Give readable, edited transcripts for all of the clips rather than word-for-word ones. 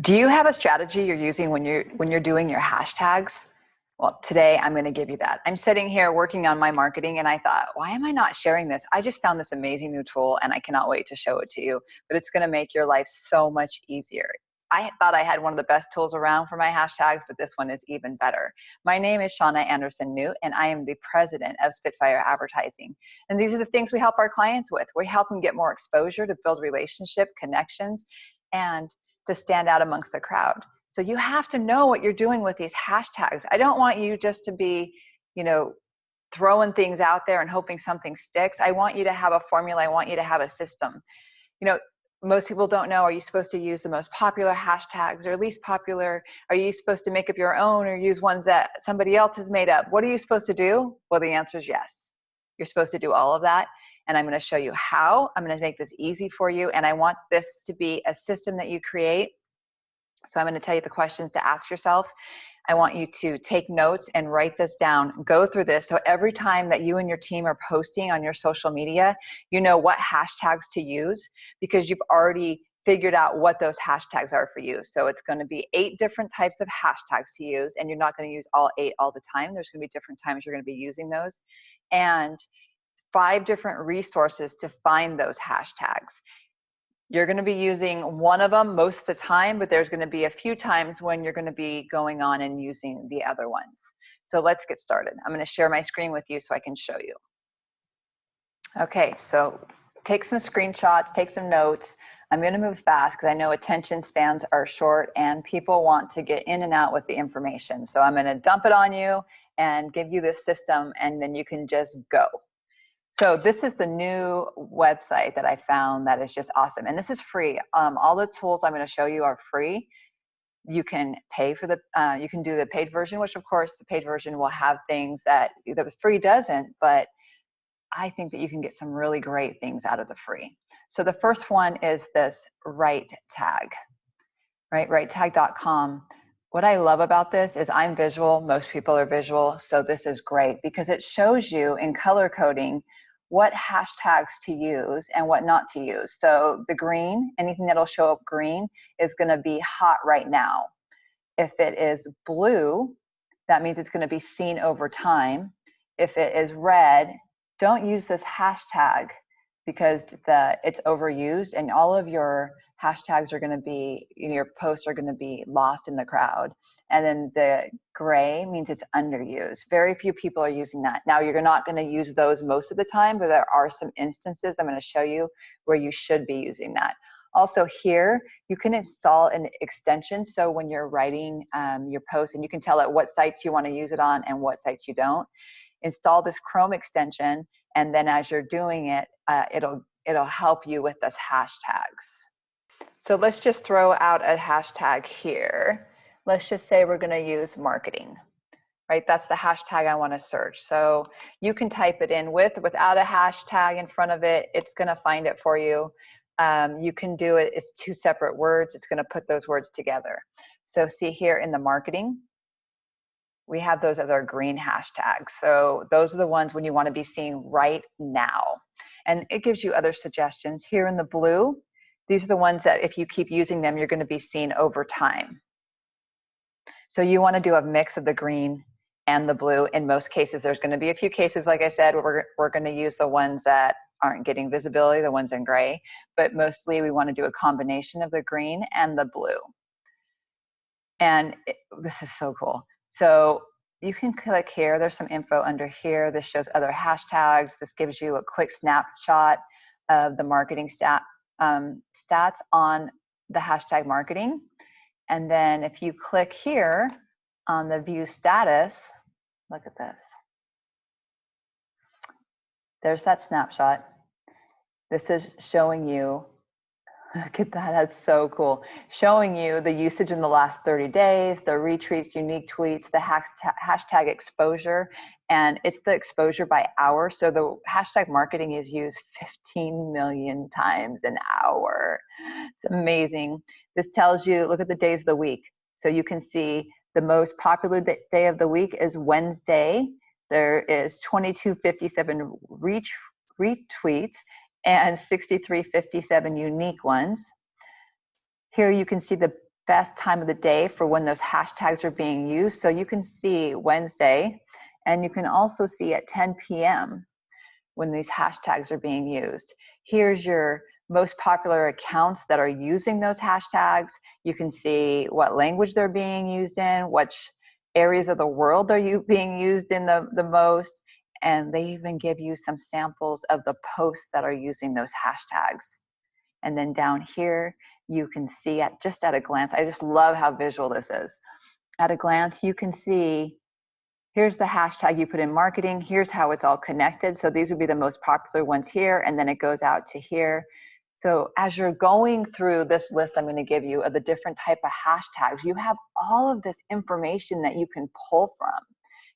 Do you have a strategy you're using when you're doing your hashtags? Well, today I'm going to give you that. I'm sitting here working on my marketing and I thought, why am I not sharing this? I just found this amazing new tool and I cannot wait to show it to you, but it's going to make your life so much easier. I thought I had one of the best tools around for my hashtags, but this one is even better. My name is Shauna Anderson-Newt, and I am the president of Spitfire Advertising. And these are the things we help our clients with. We help them get more exposure, to build relationship connections, and to stand out amongst the crowd. So you have to know what you're doing with these hashtags. I don't want you just to be, throwing things out there and hoping something sticks. I want you to have a formula. I want you to have a system. Most people don't know, are you supposed to use the most popular hashtags or least popular? Are you supposed to make up your own or use ones that somebody else has made up? What are you supposed to do? Well, the answer is yes. You're supposed to do all of that. And I'm going to show you how. I'm going to make this easy for you. And I want this to be a system that you create. So I'm going to tell you the questions to ask yourself. I want you to take notes and write this down. Go through this. So every time that you and your team are posting on your social media, you know what hashtags to use because you've already figured out what those hashtags are for you. So it's going to be 8 different types of hashtags to use, and you're not going to use all 8 all the time. There's going to be different times you're going to be using those. And 5 different resources to find those hashtags. You're going to be using one of them most of the time, but there's going to be a few times when you're going to be going on and using the other ones. So let's get started. I'm going to share my screen with you so I can show you. Okay, so take some screenshots, take some notes. I'm going to move fast because I know attention spans are short and people want to get in and out with the information. So I'm going to dump it on you and give you this system, and then you can just go. So this is the new website that I found that is just awesome. And this is free. All the tools I'm going to show you are free. You can pay for you can do the paid version, which of course the paid version will have things that the free doesn't, but I think that you can get some really great things out of the free. So the first one is this right tag, right? Righttag.com. What I love about this is I'm visual. Most people are visual. So this is great because it shows you in color coding what hashtags to use and what not to use. So the green, anything that'll show up green is going to be hot right now. If it is blue, that means it's going to be seen over time. If it is red, don't use this hashtag because it's overused and all of your hashtags are going to be, your posts are going to be lost in the crowd. And then the gray means it's underused. Very few people are using that. Now, you're not going to use those most of the time, but there are some instances I'm going to show you where you should be using that. Also here, you can install an extension. So when you're writing your post, and you can tell it what sites you want to use it on and what sites you don't, install this Chrome extension. And then as you're doing it, it'll help you with those hashtags. So let's just throw out a hashtag here. Let's just say we're going to use marketing, right? That's the hashtag I want to search. So you can type it in with or without a hashtag in front of it. It's going to find it for you. You can do it. It's 2 separate words. It's going to put those words together. So see here in the marketing, we have those as our green hashtags. So those are the ones when you want to be seen right now. And it gives you other suggestions. Here in the blue, these are the ones that if you keep using them, you're going to be seen over time. So you want to do a mix of the green and the blue. In most cases, there's going to be a few cases, like I said, where we're going to use the ones that aren't getting visibility, the ones in gray. But mostly we want to do a combination of the green and the blue. And this is so cool. So you can click here. There's some info under here. This shows other hashtags. This gives you a quick snapshot of the marketing stats on the hashtag marketing. And then if you click here on the view status, look at this. There's that snapshot. This is showing you, look at that, that's so cool. Showing you the usage in the last 30 days, the retweets, unique tweets, the hashtag exposure, and it's the exposure by hour. So the hashtag marketing is used 15 million times an hour. It's amazing. This tells you, look at the days of the week. So you can see the most popular day of the week is Wednesday. There is 2257 retweets and 6357 unique ones. Here you can see the best time of the day for when those hashtags are being used. So you can see Wednesday, and you can also see at 10 p.m. when these hashtags are being used. Here's your most popular accounts that are using those hashtags. You can see what language they're being used in, which areas of the world are being used in the most, and they even give you some samples of the posts that are using those hashtags. And then down here, you can see just at a glance, I just love how visual this is. At a glance, you can see, here's the hashtag you put in marketing, here's how it's all connected. So these would be the most popular ones here, and then it goes out to here. So as you're going through this list I'm going to give you of the different type of hashtags, you have all of this information that you can pull from.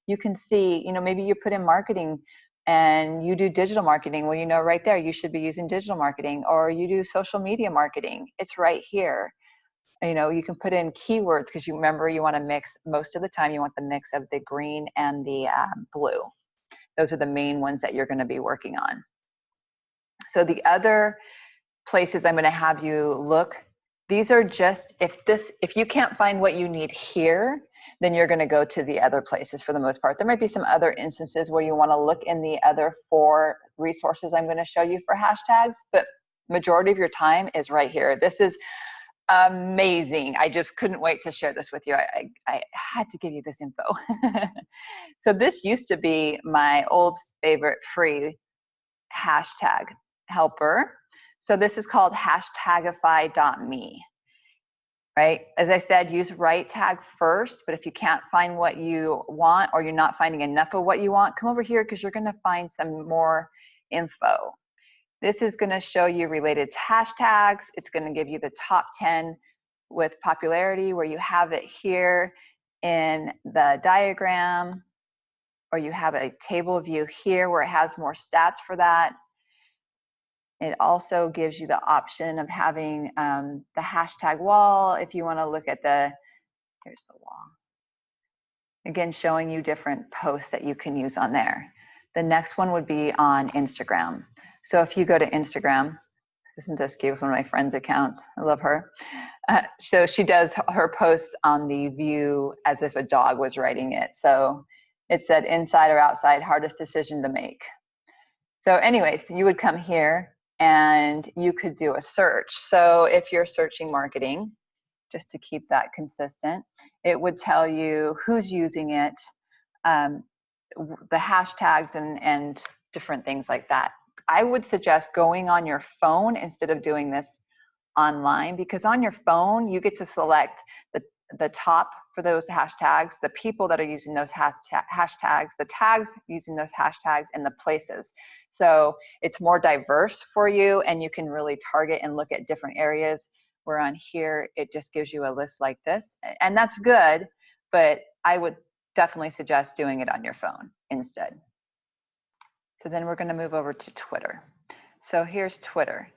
You can see, you know, maybe you put in marketing and you do digital marketing. Well, you know, right there, you should be using digital marketing, or you do social media marketing. It's right here. You know, you can put in keywords because you remember you want to mix, most of the time you want the mix of the green and the blue. Those are the main ones that you're going to be working on. So the other places I'm going to have you look, these are just, if you can't find what you need here, then you're going to go to the other places for the most part. There might be some other instances where you want to look in the other 4 resources I'm going to show you for hashtags, but majority of your time is right here. This is amazing. I just couldn't wait to share this with you. I had to give you this info. So this used to be my old favorite free hashtag helper. So this is called hashtagify.me, right? As I said, use right tag first, but if you can't find what you want, or you're not finding enough of what you want, come over here because you're going to find some more info. This is going to show you related to hashtags. It's going to give you the top 10 with popularity, where you have it here in the diagram, or you have a table view here where it has more stats for that. It also gives you the option of having the hashtag wall if you want to look at here's the wall. Again, showing you different posts that you can use on there. The next one would be on Instagram. So if you go to Instagram, isn't this cute? It's one of my friend's accounts. I love her. So she does her posts on the view as if a dog was writing it. So it said, inside or outside, hardest decision to make. So anyways, you would come here and you could do a search. So if you're searching marketing, just to keep that consistent, it would tell you who's using it, the hashtags and different things like that. I would suggest going on your phone instead of doing this online, because on your phone, you get to select the top for those hashtags, the people that are using those hashtags, the tags using those hashtags, and the places. So it's more diverse for you, and you can really target and look at different areas, where on here, it just gives you a list like this. And that's good, but I would definitely suggest doing it on your phone instead. So then we're going to move over to Twitter. So here's Twitter.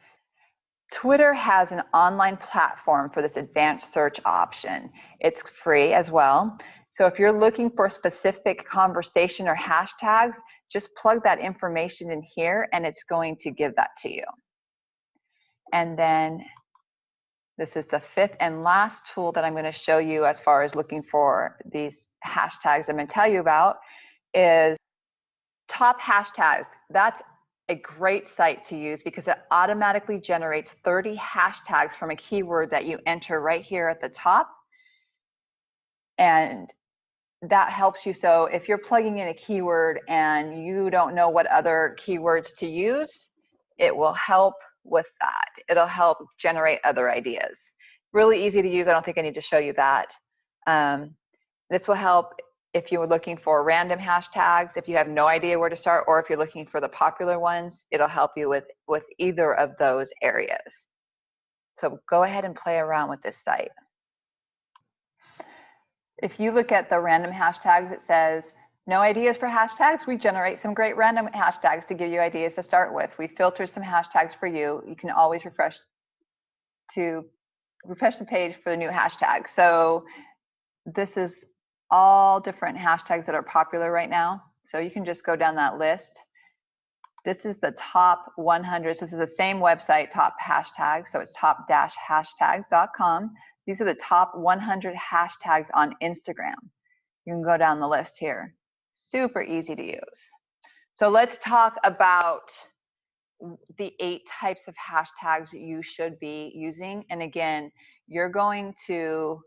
Twitter has an online platform for this advanced search option. It's free as well. So if you're looking for a specific conversation or hashtags, just plug that information in here and it's going to give that to you. And then this is the 5th and last tool that I'm going to show you as far as looking for these hashtags I'm going to tell you about is top hashtags. That's a great site to use because it automatically generates 30 hashtags from a keyword that you enter right here at the top. And that helps you. So if you're plugging in a keyword and you don't know what other keywords to use, it will help with that. It'll help generate other ideas. Really easy to use. I don't think I need to show you that. This will help if you were looking for random hashtags, if you have no idea where to start, or if you're looking for the popular ones, it'll help you with either of those areas. So go ahead and play around with this site. If you look at the random hashtags, it says, no ideas for hashtags? We generate some great random hashtags to give you ideas to start with. We filtered some hashtags for you. You can always refresh the page for the new hashtag. So this is all different hashtags that are popular right now. So you can just go down that list This is the top 100. So this is the same website, top hashtags. So it's top-hashtags.com. These are the top 100 hashtags on Instagram. You can go down the list here. Super easy to use. So let's talk about the 8 types of hashtags you should be using. And again, you're going to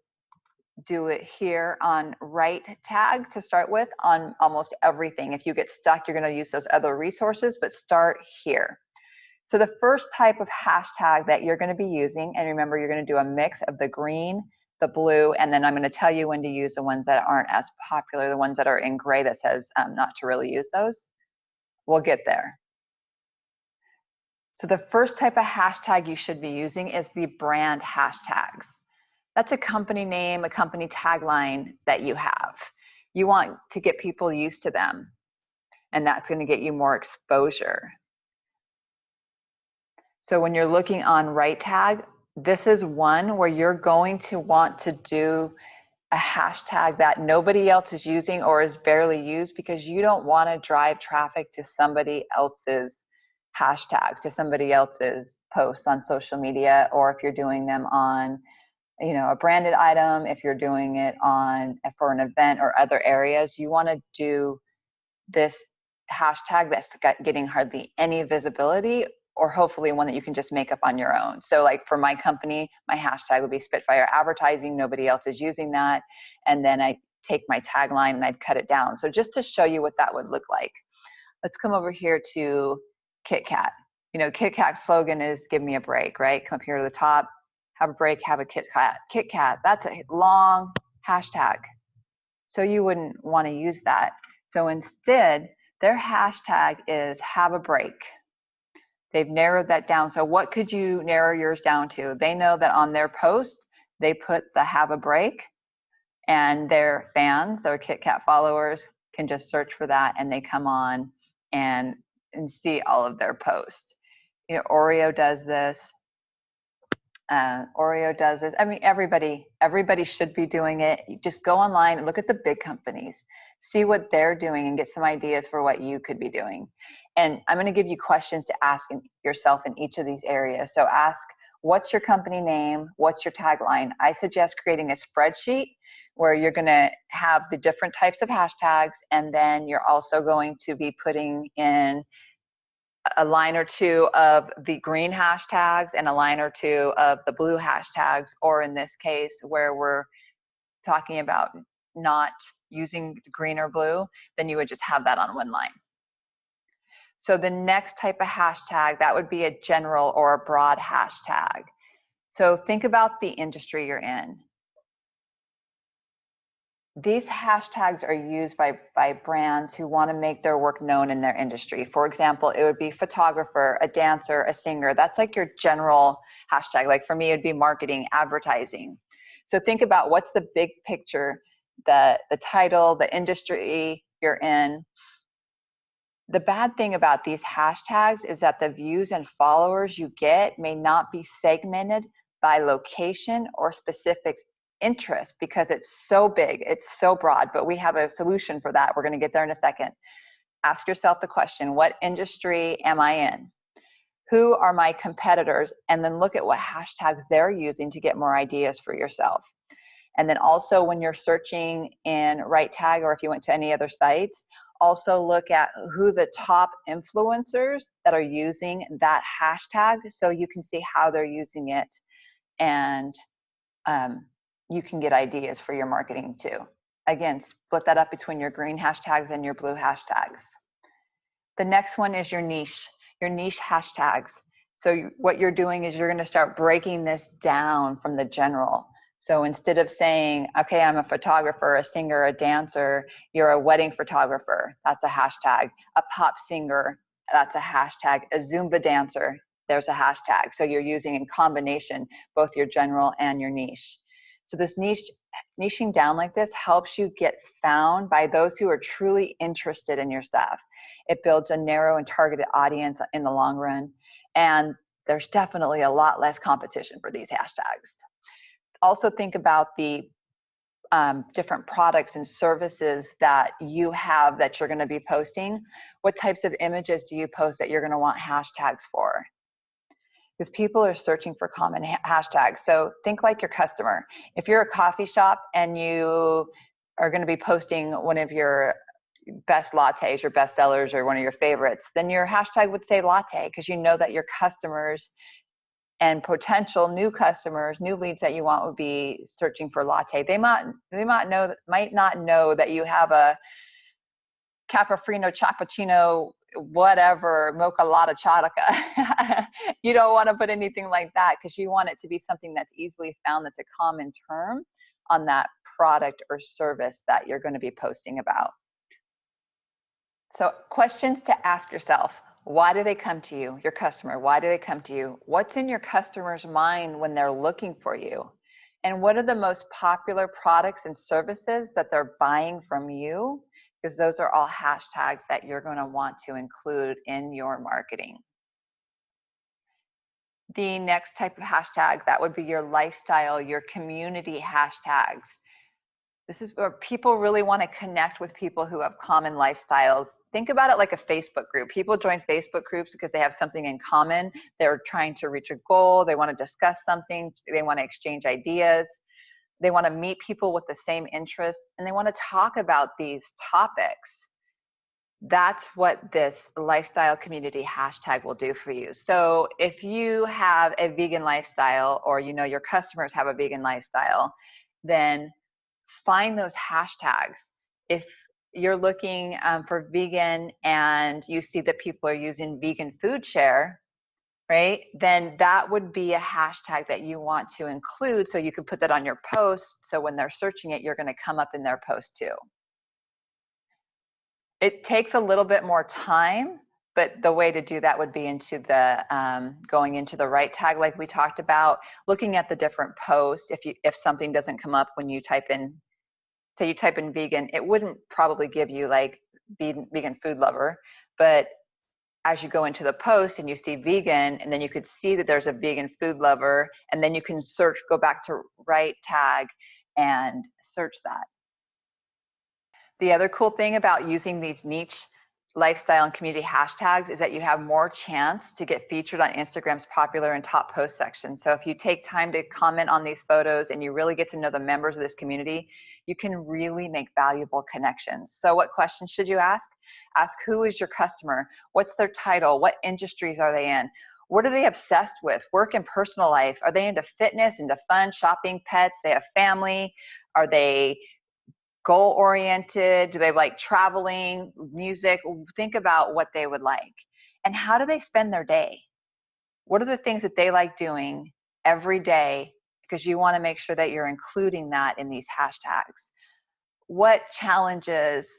do it here on right tag to start with on almost everything. If you get stuck, you're going to use those other resources, but start here. So the first type of hashtag that you're going to be using, and remember, you're going to do a mix of the green, the blue, and then I'm going to tell you when to use the ones that aren't as popular, the ones that are in gray that says not to really use those. We'll get there. So the first type of hashtag you should be using is the brand hashtags. That's a company name, a company tagline that you have. You want to get people used to them, and that's going to get you more exposure. So when you're looking on right tag, this is one where you're going to want to do a hashtag that nobody else is using or is barely used, because you don't want to drive traffic to somebody else's hashtags, to somebody else's posts on social media, or if you're doing them on a branded item, if you're doing it for an event or other areas, you want to do this hashtag that's getting hardly any visibility, or hopefully one that you can just make up on your own. So like for my company, my hashtag would be Spitfire Advertising. Nobody else is using that. And then I take my tagline and I'd cut it down. So just to show you what that would look like, let's come over here to Kit Kat. Kit Kat's slogan is give me a break, right? Come up here to the top, have a break, have a Kit Kat. Kit Kat, that's a long hashtag. So you wouldn't want to use that. So instead, their hashtag is have a break. They've narrowed that down. So what could you narrow yours down to? They know that on their post, they put the have a break, and their fans, their Kit Kat followers, can just search for that and they come on and see all of their posts. Oreo does this. Oreo does this. I mean, everybody should be doing it. You just go online and look at the big companies, see what they're doing, and get some ideas for what you could be doing. And I'm going to give you questions to ask yourself in each of these areas. So ask, what's your company name? What's your tagline? I suggest creating a spreadsheet where you're going to have the different types of hashtags, and then you're also going to be putting in a line or two of the green hashtags and a line or two of the blue hashtags, or in this case where we're talking about not using green or blue, then you would just have that on one line. So the next type of hashtag, that would be a general or a broad hashtag. So think about the industry you're in. These hashtags are used by brands who want to make their work known in their industry. For example, it would be photographer, a dancer, a singer. That's like your general hashtag. Like for me, it would be marketing, advertising. So think about what's the big picture, the title, the industry you're in. The bad thing about these hashtags is that the views and followers you get may not be segmented by location or specific interest, because it's so big, it's so broad. But we have a solution for that. We're going to get there in a second. Ask yourself the question, what industry am I in? Who are my competitors? And then look at what hashtags they're using to get more ideas for yourself. And then also when you're searching in right tag, or if you went to any other sites, also look at who the top influencers that are using that hashtag, so you can see how they're using it, and you can get ideas for your marketing too. Again, split that up between your green hashtags and your blue hashtags. The next one is your niche hashtags. So what you're doing is you're going to start breaking this down from the general. So instead of saying, okay, I'm a photographer, a singer, a dancer, you're a wedding photographer, that's a hashtag. A pop singer, that's a hashtag. A Zumba dancer, there's a hashtag. So you're using in combination both your general and your niche. So this niching down like this helps you get found by those who are truly interested in your stuff. It builds a narrow and targeted audience in the long run. And there's definitely a lot less competition for these hashtags. Also think about the different products and services that you have that you're going to be posting, what types of images do you post that you're going to want hashtags for? Because people are searching for common hashtags. So think like your customer. If you're a coffee shop and you are going to be posting one of your best lattes, your best sellers, or one of your favorites, then your hashtag would say latte, because you know that your customers and potential new customers, new leads that you want would be searching for latte. They might not know that you have a cappuccino, cappuccino, whatever, mocha latte chata. You don't want to put anything like that, because you want it to be something that's easily found, that's a common term on that product or service that you're going to be posting about. So questions to ask yourself: why do they come to you? Your customer, why do they come to you? What's in your customer's mind when they're looking for you? And what are the most popular products and services that they're buying from you? Because those are all hashtags that you're going to want to include in your marketing. The next type of hashtag, that would be your lifestyle, your community hashtags. This is where people really want to connect with people who have common lifestyles. Think about it like a Facebook group. People join Facebook groups because they have something in common. They're trying to reach a goal. They want to discuss something. They want to exchange ideas. They want to meet people with the same interests, and they want to talk about these topics. That's what this lifestyle community hashtag will do for you. So if you have a vegan lifestyle, or you know your customers have a vegan lifestyle, then find those hashtags. If you're looking for vegan and you see that people are using vegan food share, right, then that would be a hashtag that you want to include, so you can put that on your post, so when they're searching it, you're going to come up in their post too. It takes a little bit more time, but the way to do that would be into the going into the right tag, like we talked about, looking at the different posts. If something doesn't come up when you type in, say you type in vegan, it wouldn't probably give you like vegan food lover, but as you go into the post and you see vegan, and then you could see that there's a vegan food lover, and then you can search, go back to right tag and search that. The other cool thing about using these niche lifestyle and community hashtags is that you have more chance to get featured on Instagram's popular and top post section. So if you take time to comment on these photos and you really get to know the members of this community, you can really make valuable connections. So what questions should you ask? Ask, who is your customer? What's their title? What industries are they in? What are they obsessed with? Work and personal life? Are they into fitness, into fun, shopping, pets? They have family? Are they goal-oriented? Do they like traveling, music? Think about what they would like. And how do they spend their day? What are the things that they like doing every day? Because you want to make sure that you're including that in these hashtags. What challenges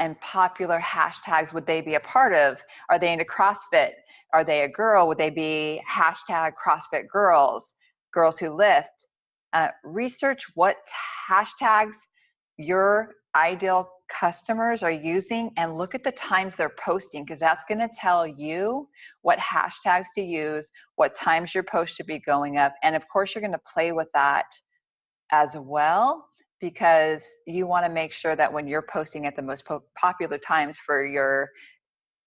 and popular hashtags would they be a part of? Are they into CrossFit? Are they a girl? Would they be hashtag CrossFit girls, girls who lift? Research what hashtags your ideal customers are using, and look at the times they're posting, because that's going to tell you what hashtags to use, what times your post should be going up. And of course, you're going to play with that as well, because you want to make sure that when you're posting at the most popular times for your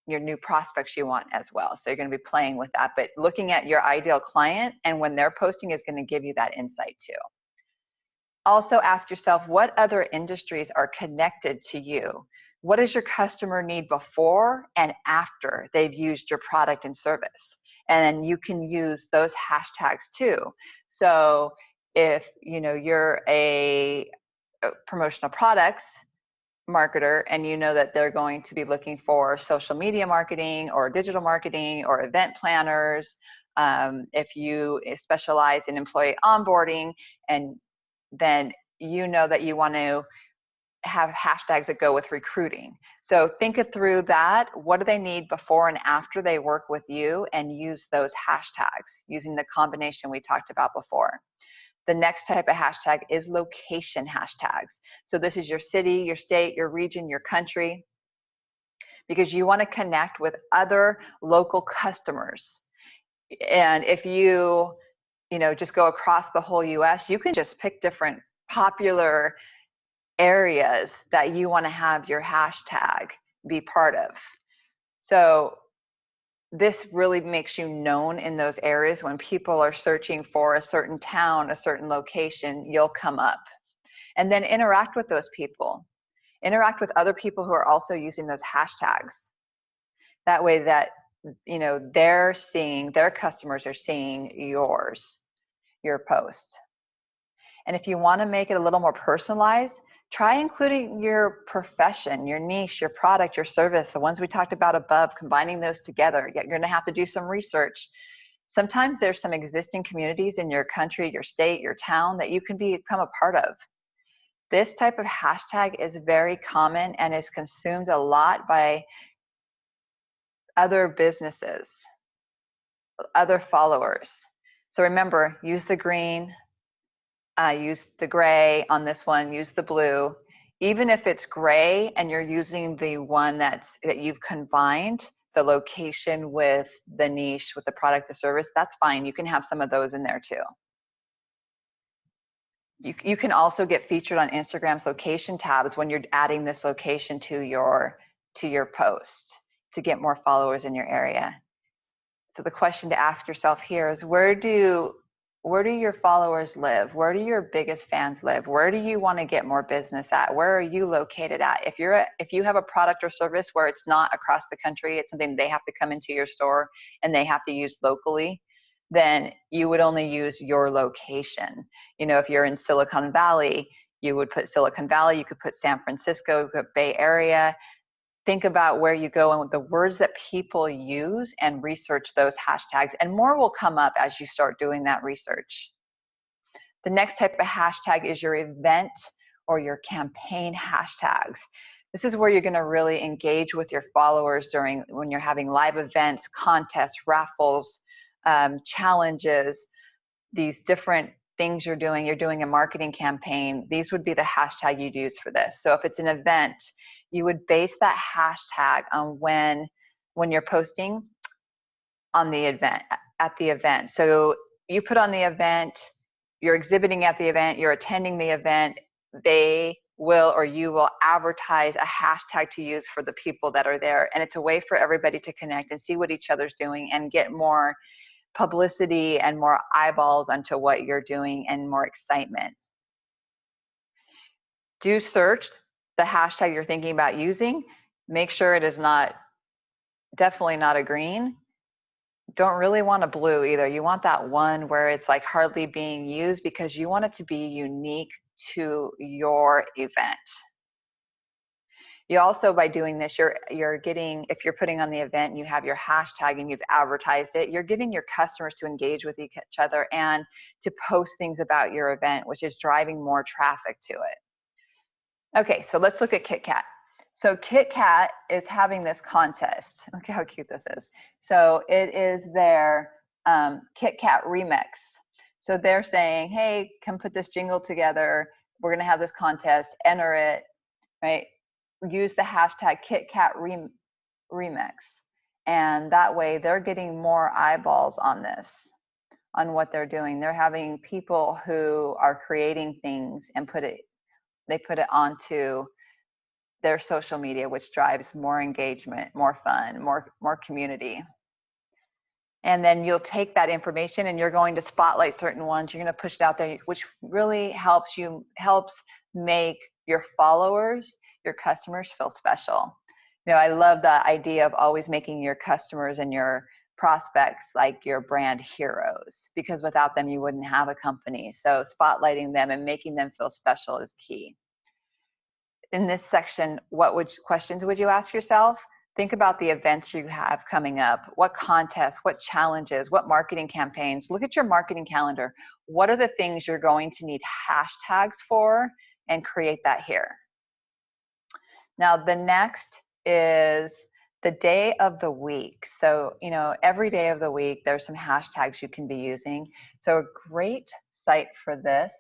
new prospects, you want as well. So you're going to be playing with that, but looking at your ideal client and when they're posting is going to give you that insight too. Also ask yourself, what other industries are connected to you? What does your customer need before and after they've used your product and service? And you can use those hashtags too. So if you're a promotional products marketer and you know that they're going to be looking for social media marketing or digital marketing or event planners, if you specialize in employee onboarding, and then you know that you want to have hashtags that go with recruiting. So think through that. What do they need before and after they work with you, and use those hashtags using the combination we talked about before. The next type of hashtag is location hashtags. So this is your city, your state, your region, your country, because you want to connect with other local customers. And if you just go across the whole US, you can just pick different popular areas that you want to have your hashtag be part of. So this really makes you known in those areas. When people are searching for a certain town, a certain location, you'll come up. And then interact with those people. Interact with other people who are also using those hashtags. That way that, you know, they're seeing, their customers are seeing your post. And if you want to make it a little more personalized, try including your profession, your niche, your product, your service, the ones we talked about above, combining those together. Yet you're going to have to do some research. Sometimes there's some existing communities in your country, your state, your town that you can become a part of. This type of hashtag is very common and is consumed a lot by other businesses, other followers. So remember, use the green, use the gray on this one, use the blue. Even if it's gray and you're using the one that you've combined the location with the niche, with the product, the service, that's fine. You can have some of those in there too. You can also get featured on Instagram's location tabs when you're adding this location to your post to get more followers in your area. So the question to ask yourself here is, where do your followers live? Where do your biggest fans live? Where do you want to get more business at? Where are you located at? If you have a product or service where it's not across the country, it's something they have to come into your store and they have to use locally, then you would only use your location. You know, if you're in Silicon Valley, you would put Silicon Valley, you could put San Francisco, you could put Bay Area. Think about where you go and the words that people use and research those hashtags, and more will come up as you start doing that research. The next type of hashtag is your event or your campaign hashtags. This is where you're going to really engage with your followers when you're having live events, contests, raffles, challenges, these different things you're doing a marketing campaign. These would be the hashtag you'd use for this. So if it's an event, you would base that hashtag on when you're posting on the event, at the event. So you put on the event, you're exhibiting at the event, you're attending the event, they will or you will advertise a hashtag to use for the people that are there. And it's a way for everybody to connect and see what each other's doing and get more publicity and more eyeballs onto what you're doing and more excitement. Do search the hashtag you're thinking about using. Make sure it is definitely not a green. Don't really want a blue either. You want that one where it's like hardly being used, because you want it to be unique to your event. You also, by doing this, you're getting, if you're putting on the event and you have your hashtag and you've advertised it, you're getting your customers to engage with each other and to post things about your event, which is driving more traffic to it. Okay, so let's look at KitKat. So KitKat is having this contest. Look how cute this is. So it is their KitKat remix. So they're saying, hey, come put this jingle together. We're gonna have this contest, enter it, right? Use the hashtag KitKat remix. And that way they're getting more eyeballs on this, on what they're doing. They're having people who are creating things and they put it onto their social media, which drives more engagement, more fun, more community. And then you'll take that information and you're going to spotlight certain ones. You're going to push it out there, which really helps make your followers, your customers feel special. You know, I love the idea of always making your customers and your prospects like your brand heroes, because without them, you wouldn't have a company. So spotlighting them and making them feel special is key. In this section, questions would you ask yourself? Think about the events you have coming up. What contests, what challenges, what marketing campaigns? Look at your marketing calendar. What are the things you're going to need hashtags for, and create that here. Now, the next is the day of the week. So, you know, every day of the week, there's some hashtags you can be using. So a great site for this,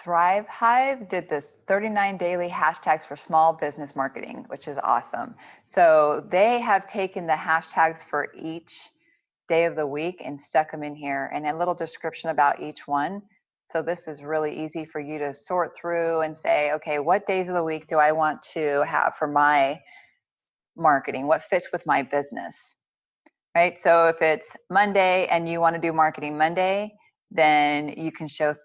Thrive Hive did this 39 daily hashtags for small business marketing, which is awesome. So they have taken the hashtags for each day of the week and stuck them in here, and a little description about each one. So this is really easy for you to sort through and say, okay, what days of the week do I want to have for my marketing? What fits with my business, right? So if it's Monday and you want to do marketing Monday, then you can show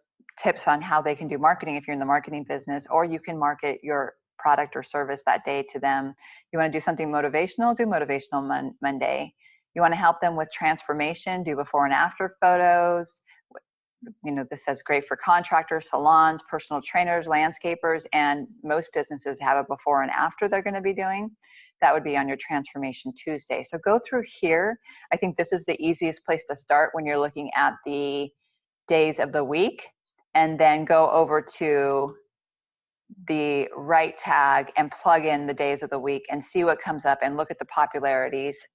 tips on how they can do marketing if you're in the marketing business, or you can market your product or service that day to them. You want to do something motivational, do motivational Monday. You want to help them with transformation, do before and after photos. You know, this says great for contractors, salons, personal trainers, landscapers, and most businesses have a before and after they're going to be doing. That would be on your Transformation Tuesday. So go through here. I think this is the easiest place to start when you're looking at the days of the week, and then go over to the right tag and plug in the days of the week and see what comes up and look at the popularities,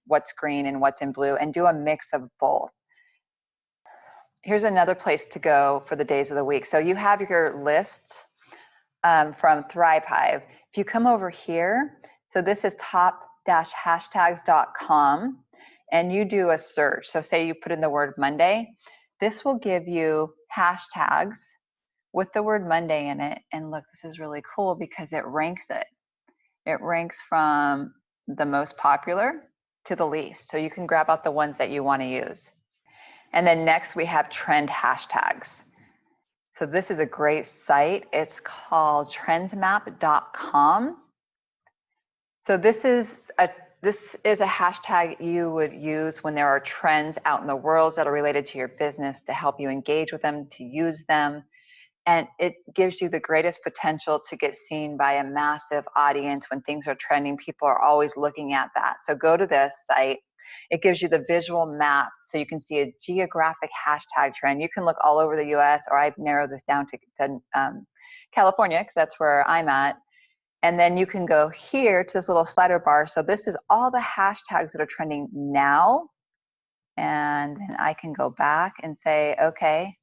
what's green and what's in blue, and do a mix of both. Here's another place to go for the days of the week. So you have your lists from ThriveHive. If you come over here, so this is top-hashtags.com, and you do a search. So say you put in the word Monday, this will give you hashtags with the word Monday in it. And look, this is really cool because it ranks it. It ranks from the most popular to the least. So you can grab out the ones that you want to use. And then next we have trend hashtags. So this is a great site. It's called trendsmap.com. So this is a hashtag you would use when there are trends out in the world that are related to your business, to help you engage with them, to use them. And it gives you the greatest potential to get seen by a massive audience. When things are trending, people are always looking at that. So go to this site. It gives you the visual map, so you can see a geographic hashtag trend. You can look all over the US, or I've narrowed this down to California, because that's where I'm at. And then you can go here to this little slider bar. So this is all the hashtags that are trending now. And then I can go back and say, okay,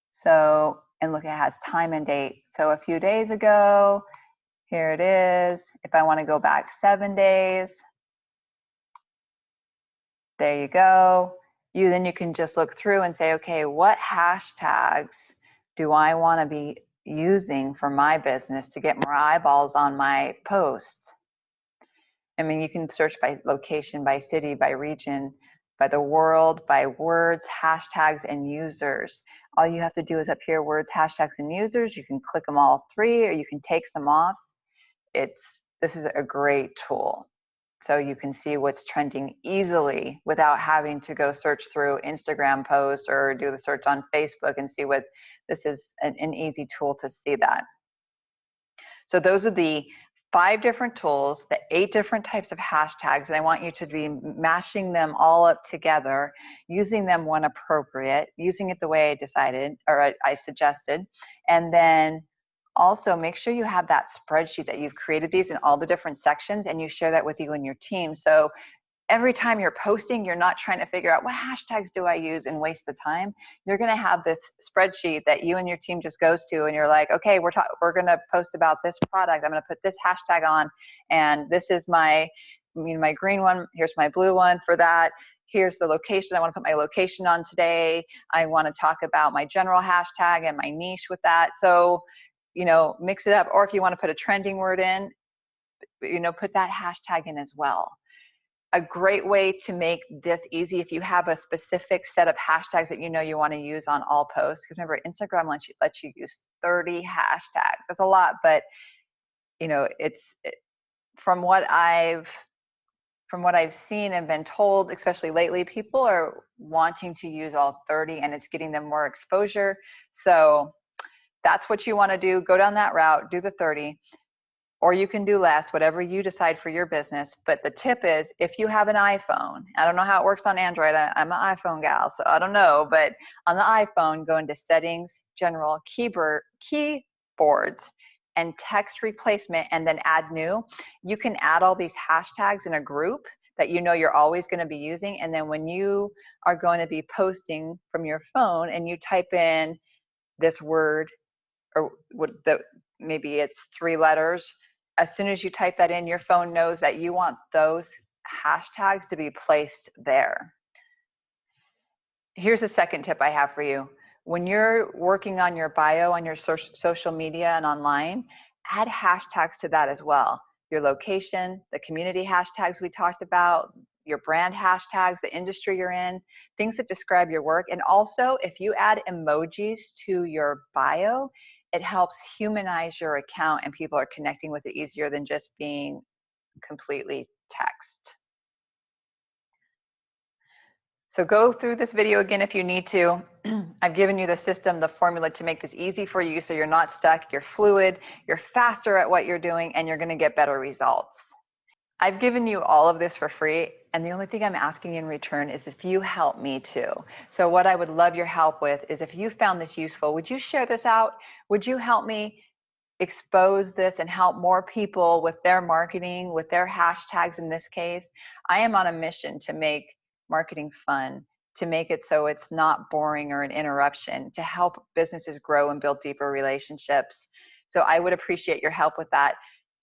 so, and look, it has time and date. So a few days ago, here it is. If I want to go back 7 days, there you go. Then you can just look through and say, okay, what hashtags do I want to be using for my business to get more eyeballs on my posts? I mean, you can search by location, by city, by region, by the world, by words, hashtags, and users. All you have to do is up here, words, hashtags, and users. You can click them all three, or you can take some off. This is a great tool. So you can see what's trending easily without having to go search through Instagram posts or do the search on Facebook and see what. This is an easy tool to see that. So those are the 5 different tools, the 8 different types of hashtags, and I want you to be mashing them all up together, using them when appropriate, using it the way I decided, or I suggested, and then also make sure you have that spreadsheet that you've created these in all the different sections, and you share that with you and your team. So every time you're posting, you're not trying to figure out what hashtags do I use and waste the time. You're going to have this spreadsheet that you and your team just goes to, and you're like, okay, we're going to post about this product. I'm going to put this hashtag on, and this is my green one. Here's my blue one for that. Here's the location. I want to put my location on today. I want to talk about my general hashtag and my niche with that. So, mix it up. Or if you want to put a trending word in, put that hashtag in as well. A great way to make this easy, if you have a specific set of hashtags that you want to use on all posts, because remember, Instagram lets you use 30 hashtags. That's a lot, but from what I've seen and been told, especially lately, people are wanting to use all 30, and it's getting them more exposure. So that's what you want to do. Go down that route, do the 30. Or you can do less, whatever you decide for your business. But the tip is, if you have an iPhone, I don't know how it works on Android. I'm an iPhone gal, so I don't know. But on the iPhone, go into Settings, General, Keyboards, and Text Replacement, and then Add New. You can add all these hashtags in a group that you're always going to be using. And then when you are going to be posting from your phone and you type in this word, or maybe it's 3 letters, as soon as you type that in, your phone knows that you want those hashtags to be placed there. Here's a second tip I have for you. When you're working on your bio on your social media and online, add hashtags to that as well. Your location, the community hashtags we talked about, your brand hashtags, the industry you're in, things that describe your work. And also, if you add emojis to your bio, it helps humanize your account and people are connecting with it easier than just being completely text. So go through this video again if you need to. I've given you the system, the formula to make this easy for you so you're not stuck, you're fluid, you're faster at what you're doing, and you're going to get better results. I've given you all of this for free, and the only thing I'm asking in return is if you help me too. So what I would love your help with is if you found this useful, would you share this out? Would you help me expose this and help more people with their marketing, with their hashtags in this case? I am on a mission to make marketing fun, to make it so it's not boring or an interruption, to help businesses grow and build deeper relationships. So I would appreciate your help with that.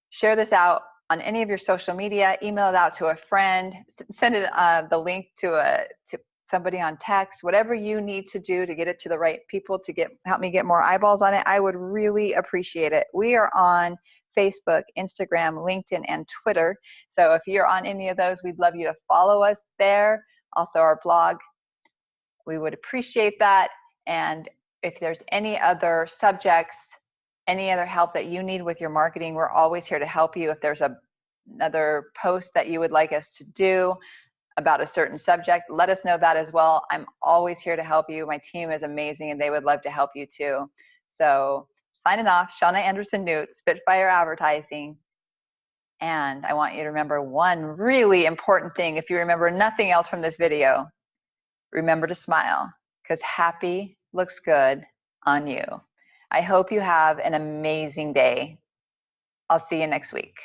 Share this out on any of your social media, email it out to a friend, send it the link to somebody on text, whatever you need to do to get it to the right people to help me get more eyeballs on it. I would really appreciate it. We are on Facebook, Instagram, LinkedIn, and Twitter. So if you're on any of those, we'd love you to follow us there. Also our blog. We would appreciate that. And if there's any other subjects, any other help that you need with your marketing, we're always here to help you. If there's another post that you would like us to do about a certain subject, let us know that as well. I'm always here to help you. My team is amazing and they would love to help you too. So signing off, Shauna Anderson-Newt, Spitfire Advertising. And I want you to remember one really important thing. If you remember nothing else from this video, remember to smile, because happy looks good on you. I hope you have an amazing day. I'll see you next week.